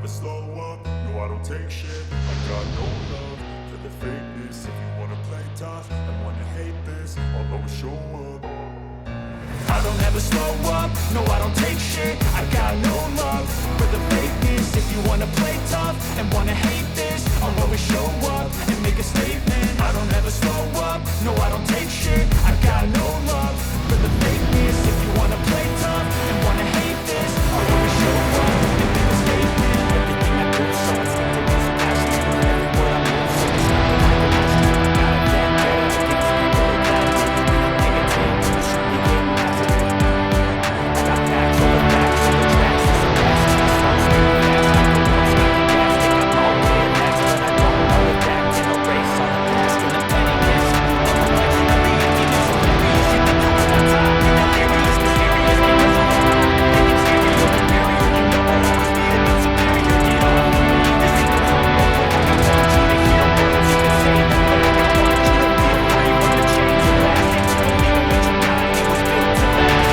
slow up, no I don't take shit. I got no love for the fakeness. If you wanna play tough and wanna hate this, I'll always show up. I don't ever slow up, no I don't take shit. I got no love for the fakeness. If you wanna play tough and wanna hate this, I'll always show up and make a statement. I don't ever slow up, no I don't take shit. I got no love for the fakeness. If you wanna play tough and wanna hate this, I'll always show up and make a statement. Everything I do is so instinctive, it's a passion. Every word I move, so it's not like a passion. Not a damn care, against people that negative, you should be getting after it. I got facts over facts over tracks, it's a passion. I start speaking fast, I can run, stop the gas, think I'm all the way next, but I don't know it back to no race on the past and the petty guess. I'm a legendary, emptiness, hilarious, shit that do it on time. Delirious, mysterious, because of all the make it stereo, imperial. You know I'll always be a bit superior. Get off of me, this ain't the whole world. I want you to hear words you can say, but I don't want you to be afraid of the chains that last. And you don't even need your mind, it was built to last.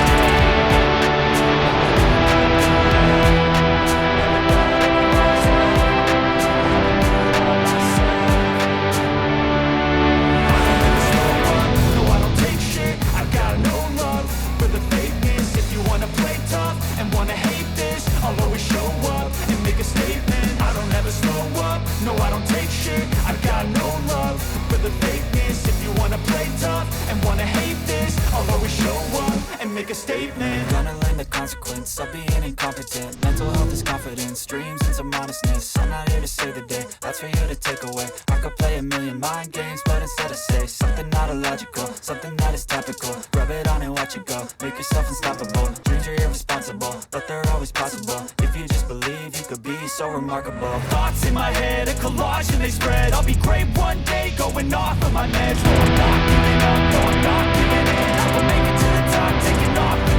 No, I don't take shit. I got no love for the fakeness. If you wanna play tough and wanna hate this, I'll always show up and make a statement. I don't ever slow up. No, I don't take shit. I got no love for the fakeness. If you wanna play tough and wanna hate this, I'll always show up and make a statement. Gonna learn the consequence of being incompetent. Mental health is confidence, dreams and some honestness. I'm not here to save the day, that's for you to take away. I could play a million mind games, but instead I say something not illogical, something that is topical. Rub it on and watch it go, make yourself unstoppable. Dreams are irresponsible, but they're always possible. If you just believe, you could be so remarkable. Thoughts in my head, a collage and they spread. I'll be great one day, going off of my meds. No, I'm not giving up, no, I'm not giving in. I will make it to the top, taking off.